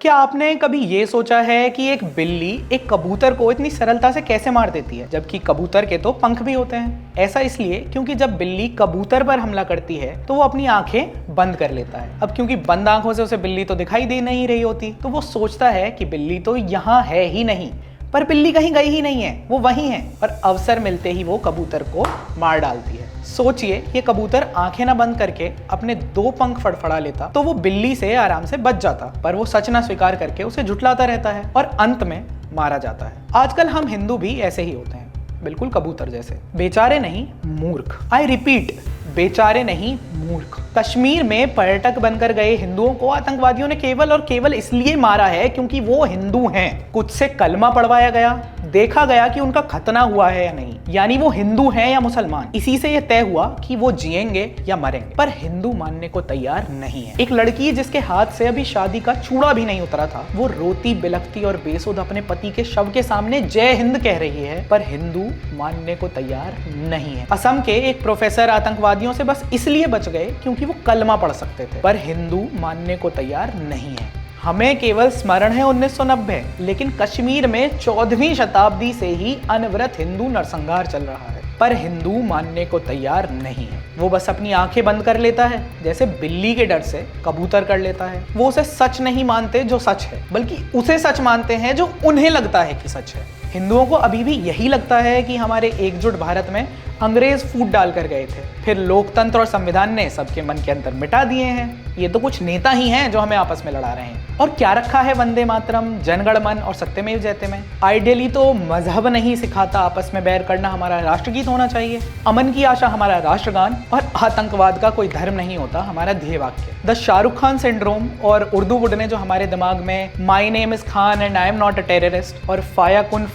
क्या आपने कभी ये सोचा है कि एक बिल्ली एक कबूतर को इतनी सरलता से कैसे मार देती है, जबकि कबूतर के तो पंख भी होते हैं? ऐसा इसलिए क्योंकि जब बिल्ली कबूतर पर हमला करती है तो वो अपनी आंखें बंद कर लेता है। अब क्योंकि बंद आंखों से उसे बिल्ली तो दिखाई दे नहीं रही होती, तो वो सोचता है कि बिल्ली तो यहाँ है ही नहीं, पर बिल्ली कहीं गई ही नहीं है, वो वहीं है। और अवसर मिलते ही वो कबूतर को मार डालती है। सोचिए, ये कबूतर आंखें ना बंद करके अपने 2 पंख फड़फड़ा लेता तो वो बिल्ली से आराम से बच जाता, पर वो सच ना स्वीकार करके उसे झुठलाता रहता है और अंत में मारा जाता है। आजकल हम हिंदू भी ऐसे ही होते हैं, बिल्कुल कबूतर जैसे, बेचारे नहीं मूर्ख। आई रिपीट, बेचारे नहीं मूर्ख। कश्मीर में पर्यटक बनकर गए हिंदुओं को आतंकवादियों ने केवल और केवल इसलिए मारा है क्योंकि वो हिंदू हैं। कुछ से कलमा पढ़वाया गया, देखा गया कि उनका खतना हुआ है या नहीं, यानी वो हिंदू हैं या मुसलमान। इसी से यह तय हुआ कि वो जिएंगे या मरेंगे, पर हिंदू मानने को तैयार नहीं है। एक लड़की जिसके हाथ से अभी शादी का चूड़ा भी नहीं उतरा था, वो रोती बिलखती और बेसुध अपने पति के शव के सामने जय हिंद कह रही है, पर हिंदू मानने को तैयार नहीं है। असम के एक प्रोफेसर आतंकवादियों से बस इसलिए बच गए क्योंकि वो कलमा पढ़ सकते थे, पर हिंदू मानने को तैयार नहीं है। हमें केवल स्मरण है 1990, लेकिन कश्मीर में 14वीं शताब्दी से ही अनवरत हिंदू नरसंहार चल रहा है, पर हिंदू मानने को तैयार नहीं है। वो बस अपनी आंखें बंद कर लेता है, जैसे बिल्ली के डर से कबूतर कर लेता है। वो उसे सच नहीं मानते जो सच है, बल्कि उसे सच मानते हैं जो उन्हें लगता है कि सच है। हिंदुओं को अभी भी यही लगता है कि हमारे एकजुट भारत में अंग्रेज फूट डालकर गए थे, फिर लोकतंत्र और संविधान ने सबके मन के अंतर मिटा दिए हैं। ये तो कुछ नेता ही हैं जो हमें आपस में लड़ा रहे हैं। और क्या रखा है वंदे मातरम, जनगण मन और सत्यमेव जयते में? आइडियली तो मजहब नहीं सिखाता आपस में बैर करना हमारा राष्ट्रगीत होना चाहिए, अमन की आशा हमारा राष्ट्रगान और आतंकवाद का कोई धर्म नहीं होता हमारा ध्येय वाक्य। द शाहरुख खान सिंड्रोम और उर्दू वुड ने जो हमारे दिमाग में my name is Khan and I am not a terrorist और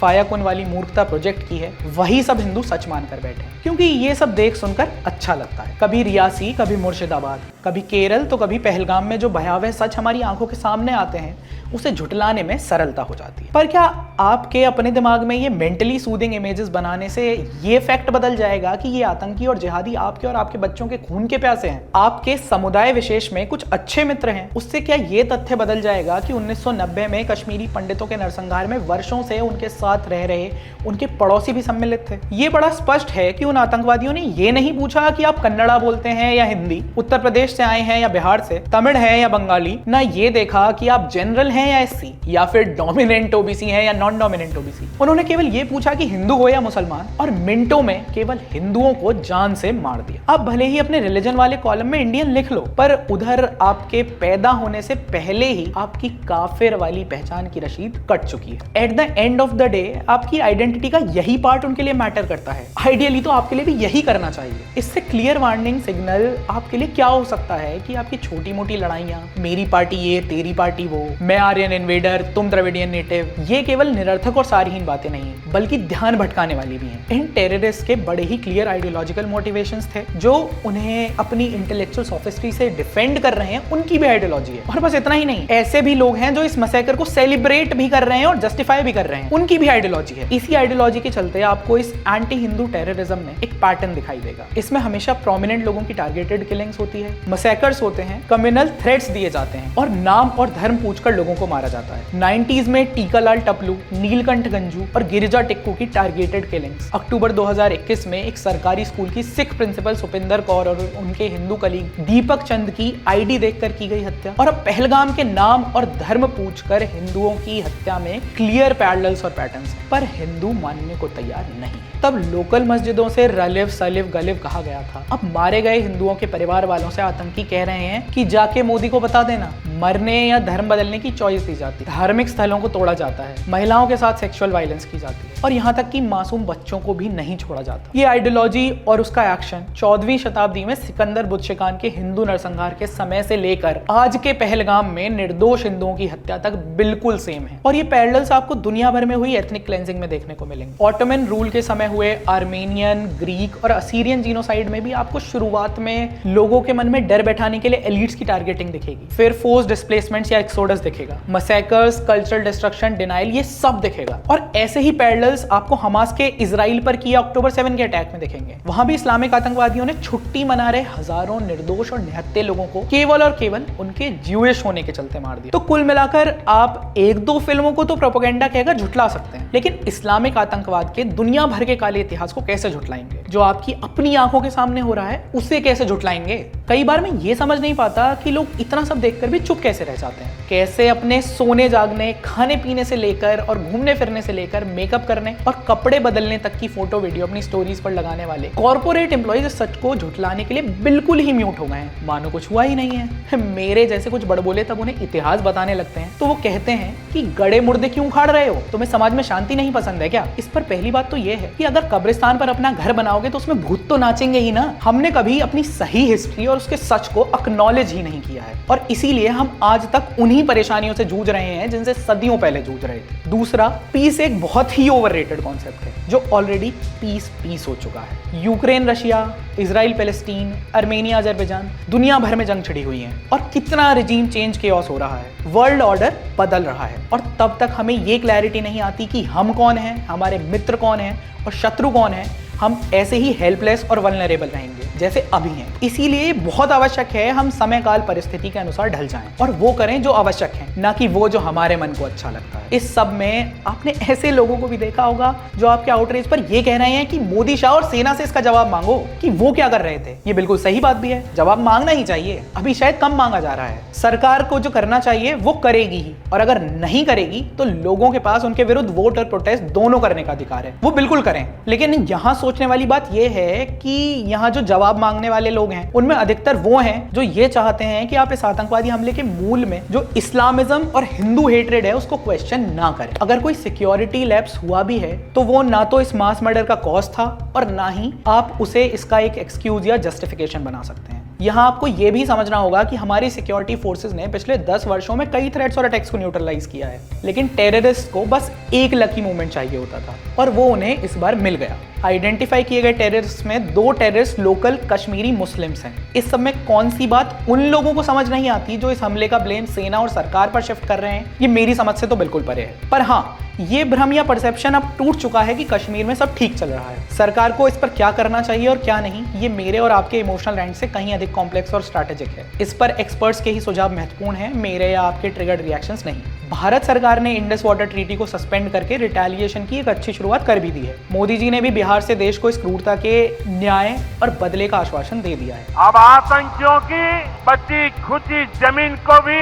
फायाकुन वाली मूर्खता प्रोजेक्ट की है, वही सब हिंदू सच मानकर बैठे, क्योंकि ये सब देख सुनकर अच्छा लगता है। कभी रियासी, कभी मुर्शिदाबाद, कभी केरल तो कभी पहलगाम में जो भयावह सच हमारी आंखों के सामने आते हैं, उसे झुटलाने में सरलता हो जाती है। पर क्या आपके अपने दिमाग में ये मेंटली सूदिंग इमेजेस बनाने से ये फैक्ट बदल जाएगा कि ये आतंकी और जिहादी आपके और आपके बच्चों के खून के प्यासे हैं? आपके समुदाय विशेष में कुछ अच्छे मित्र हैं, उससे क्या ये तथ्य बदल जाएगा कि 1990 में कश्मीरी पंडितों के नरसंहार में वर्षों से उनके साथ रह रहे उनके पड़ोसी भी सम्मिलित थे? ये बड़ा स्पष्ट है कि उन आतंकवादियों ने ये नहीं पूछा कि आप कन्नड़ा बोलते हैं या हिंदी, उत्तर प्रदेश से आए हैं या बिहार से, तमिल है या बंगाली, ना ये देखा कि आप जनरल हैं या एससी, या फिर डोमिनेंट ओबीसी हैं या नॉन डोमिनेंट ओबीसी। उन्होंने केवल ये पूछा कि हिंदू हो या मुसलमान, और मिनटों में केवल हिंदुओं को जान से मार दिया। आप भले ही अपने रिलीजन वाले कॉलम में इंडियन लिख लो, पर उधर आपके पैदा होने से पहले ही आपकी काफिर वाली पहचान की रसीद कट चुकी है। At the end of the day आपकी आइडेंटिटी का यही पार्ट उनके लिए मैटर करता है। आइडियली तो आपके लिए भी यही करना चाहिए। इससे क्लियर वार्निंग सिग्नल आपके लिए क्या हो सकता है कि आपकी छोटी मोटी लड़ाइयां, मेरी पार्टी ये, तेरी पार्टी वो, मैं आर्यन इन्वेडर, तुम द्रविडियन नेटिव, ये केवल निरर्थक और सारहीन बातें नहीं, बल्कि ध्यान भटकाने वाली भी हैं। इन टेररिस्ट के बड़े ही क्लियर आइडियोलॉजिकल मोटिवेशंस थे, जो उन्हें अपनी इंटेलेक्चुअल सोफिस्ट्री से डिफेंड कर रहे हैं, उनकी भी आइडियोलॉजी है। और बस इतना ही नहीं, ऐसे भी लोग हैं जो इस मैसेकर को सेलिब्रेट भी कर रहे हैं और जस्टिफाई भी कर रहे हैं, उनकी भी आइडियोलॉजी है। इसी आइडियोलॉजी के चलते आपको इस एंटी हिंदू टेररिज्म में एक पैटर्न दिखाई देगा। इसमें हमेशा प्रोमिनेंट लोगों की टारगेटेड किलिंग्स होती है, मैसेकर्स होते हैं, कम्युनल थ्रेट्स दिए जाते हैं और नाम और धर्म पूछकर लोगों को मारा जाता है। 90s में टीकालाल टपलू, नीलकंठ गंजू और गिरिजा टिक्कू की टारगेटेड किलिंग्स। अक्टूबर 2021 में एक सरकारी स्कूल की सिख प्रिंसिपल सुपिंदर कौर और उनके हिंदू कलीग दीपक चंद की आईडी देखकर की गई हत्या। और अब पहलगाम के नाम और धर्म पूछकर हिंदुओं की हत्या में क्लियर पैरेलल्स और पैटर्न्स हैं, पर हिंदू मानने को तैयार नहीं। तब लोकल मस्जिदों से रलिव सलिव गलिव कहा गया था। अब मारे गए हिंदुओं के परिवार वालों से आतंकी कह रहे हैं कि जाके मोदी को बता देना, मरने या धर्म बदलने की चॉइस दी जाती है, धार्मिक स्थलों को तोड़ा जाता है, महिलाओं के साथ सेक्सुअल वायलेंस की जाती है और यहाँ तक कि मासूम बच्चों को भी नहीं छोड़ा जाता। ये आइडियोलॉजी और उसका एक्शन 14वीं शताब्दी में सिकंदर बुतशिकान के हिंदू नरसंहार के समय से लेकर आज के पहलगाम में निर्दोष हिंदुओं की हत्या तक बिल्कुल सेम है। और ये पैरेलल्स आपको दुनिया भर में हुई एथनिक क्लेंजिंग में देखने को मिलेंगे। ऑटोमन रूल के समय हुए आर्मेनियन, ग्रीक और असीरियन जीनोसाइड में भी आपको शुरुआत में लोगों के मन में डर बैठाने के लिए एलिट्स की टारगेटिंग दिखेगी, फिर फोर्स्ड डिस्प्लेसमेंट्स या एक्सोडस दिखेगा, मैसेकर्स, कल्चरल डिस्ट्रक्शन, डिनाइल, ये सब दिखेगा। और ऐसे ही पैरेलल्स आपको हमास के इजराइल पर किया अक्टूबर 7 के अटैक में दिखेंगे। वहां भी इस्लामिक आतंकवादियों ने छुट्टी मना रहे हजारों निर्दोष और निहत्थे लोगों को केवल और केवल उनके ज्यूइश होने के चलते मार दिया। तो कुल मिलाकर आप एक दो फिल्मों को तो प्रोपेगेंडा कहकर झुठला सकते हैं, लेकिन इस्लामिक आतंकवाद के दुनिया भर के काले इतिहास को कैसे झुठलाएंगे? जो आपकी अपनी आंखों के सामने हो रहा है उसे कैसे झुठलाएंगे? कई बार मैं ये समझ नहीं पाता कि लोग इतना सब देखकर भी चुप कैसे रह जाते हैं। कैसे अपने सोने जागने, खाने पीने से लेकर और घूमने फिरने से लेकर मेकअप करने और कपड़े बदलने तक की फोटो वीडियो अपनी स्टोरीज पर लगाने वाले कॉर्पोरेट एम्प्लॉइज सच को झुठलाने के लिए बिल्कुल ही म्यूट हो गए हैं, मानो कुछ हुआ ही नहीं है। मेरे जैसे कुछ बड़बोले तब उन्हें इतिहास बताने लगते हैं तो वो कहते हैं कि गड़े मुर्दे क्यों उखाड़ रहे हो, तुम्हें समाज में शांति नहीं पसंद है क्या? इस पर पहली बात तो ये है कि अगर कब्रिस्तान पर अपना घर बनाओगे तो उसमें भूत तो नाचेंगे ही ना। हमने कभी अपनी सही हिस्ट्री और उसके सच को एक्नॉलेज ही नहीं किया है और इसीलिए हम आज तक उन्हीं परेशानियों से जूझ रहे हैं जिनसे सदियों पहले जूझ रहे थे। दूसरा, पीस एक बहुत ही ओवररेटेड कॉन्सेप्ट है जो ऑलरेडी पीस हो चुका है। Ukraine Russia, Israel Palestine, Armenia Azerbaijan, दुनिया भर में जंग छिड़ी हुई है और कितना रिजीम चेंज केओस हो रहा है, वर्ल्ड ऑर्डर बदल रहा है और तब तक हमें ये क्लैरिटी नहीं आती कि हम कौन हैं, हमारे मित्र कौन हैं और शत्रु कौन है। हम ऐसे ही हेल्पलेस और वल्नरेबल रहेंगे जैसे अभी हैं। इसीलिए बहुत आवश्यक है हम समय काल परिस्थिति के अनुसार ढल जाएं और वो करें जो आवश्यक है, ना कि वो जो हमारे मन को अच्छा लगता है। इस सब में आपने ऐसे लोगों को भी देखा होगा जो आपके आउटरीच पर ये कह रहे हैं कि मोदी शाह और सेना से इसका जवाब मांगो कि वो क्या कर रहे थे। ये बिल्कुल सही बात भी है, जवाब मांगना ही चाहिए, अभी शायद कम मांगा जा रहा है। सरकार को जो करना चाहिए वो करेगी ही, और अगर नहीं करेगी तो लोगों के पास उनके विरुद्ध वोट और प्रोटेस्ट दोनों करने का अधिकार है, वो बिल्कुल करें। लेकिन यहाँ सोचने वाली बात यह है कि यहाँ जो जवाब मांगने वाले लोग हैं उनमें अधिकतर वो हैं जो ये चाहते हैं कि आप इस आतंकवादी हमले के मूल में जो इस्लामिज्म और हिंदू हेट्रेड है उसको क्वेश्चन ना करें। अगर कोई सिक्योरिटी लैप्स हुआ भी है तो वो ना तो इस मास मर्डर का कॉज था और ना ही आप उसे इसका एक एक्सक्यूज या जस्टिफिकेशन बना सकते हैं। यहाँ आपको ये भी समझना होगा कि हमारी सिक्योरिटी फोर्सेस ने पिछले 10 वर्षों में कई थ्रेट्स और अटैक्स को न्यूट्रलाइज किया है, लेकिन टेररिस्ट को बस एक लकी मोमेंट चाहिए होता था और वो उन्हें इस बार मिल गया। आइडेंटिफाई किए गए टेररिस्ट में 2 टेररिस्ट लोकल कश्मीरी मुस्लिम्स हैं। इस सब में कौन सी बात उन लोगों को समझ नहीं आती जो इस हमले का ब्लेम सेना और सरकार पर शिफ्ट कर रहे हैं, ये मेरी समझ से तो बिल्कुल परे है। पर हाँ, ये भ्रम या परसेप्शन अब टूट चुका है कि कश्मीर में सब ठीक चल रहा है। सरकार को इस पर क्या करना चाहिए और क्या नहीं, ये मेरे और आपके इमोशनल रेंज से कहीं अधिक कॉम्प्लेक्स और स्ट्रैटेजिक है। इस पर एक्सपर्ट्स के ही सुझाव महत्वपूर्ण हैं, मेरे या आपके ट्रिगर्ड रिएक्शंस नहीं। भारत सरकार ने इंडस वाटर ट्रीटी को सस्पेंड करके रिटेलिएशन की एक अच्छी शुरुआत कर भी दी है। मोदी जी ने भी बिहार से देश को इस क्रूरता के न्याय और बदले का आश्वासन दे दिया है। अब आतंकियों की बची खुची जमीन को भी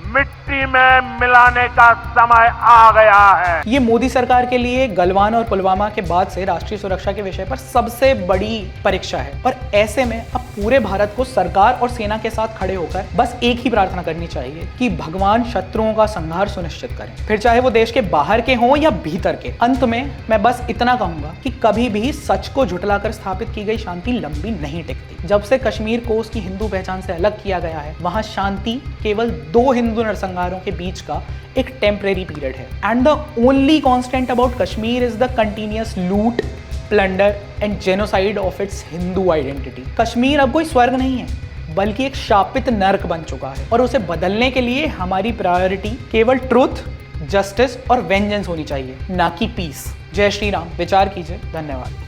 मिट्टी में मिलाने का समय आ गया है। ये मोदी सरकार के लिए गलवान और पुलवामा के बाद से राष्ट्रीय सुरक्षा के विषय पर सबसे बड़ी परीक्षा है और ऐसे में अब पूरे भारत को सरकार और सेना के साथ खड़े होकर बस एक ही प्रार्थना करनी चाहिए कि भगवान शत्रुओं का संहार सुनिश्चित करें, फिर चाहे वो देश के बाहर के हों या भीतर के। अंत में मैं बस इतना कहूंगा कि कभी भी सच को झुठलाकर स्थापित की गई शांति लंबी नहीं टिकती। जब से कश्मीर को उसकी हिंदू पहचान से अलग किया गया है, वहां शांति केवल 2 हिंदू नरसंहारों के बीच का एक टेम्परेरी पीरियड है। And the only constant about Kashmir is the continuous loot, plunder and genocide of its Hindu identity. Kashmir अब कोई स्वर्ग नहीं है बल्कि एक शापित नर्क बन चुका है और उसे बदलने के लिए हमारी प्रायोरिटी केवल ट्रुथ, जस्टिस और वेंजेंस होनी चाहिए, ना कि पीस। जय श्री राम। विचार कीजिए। धन्यवाद।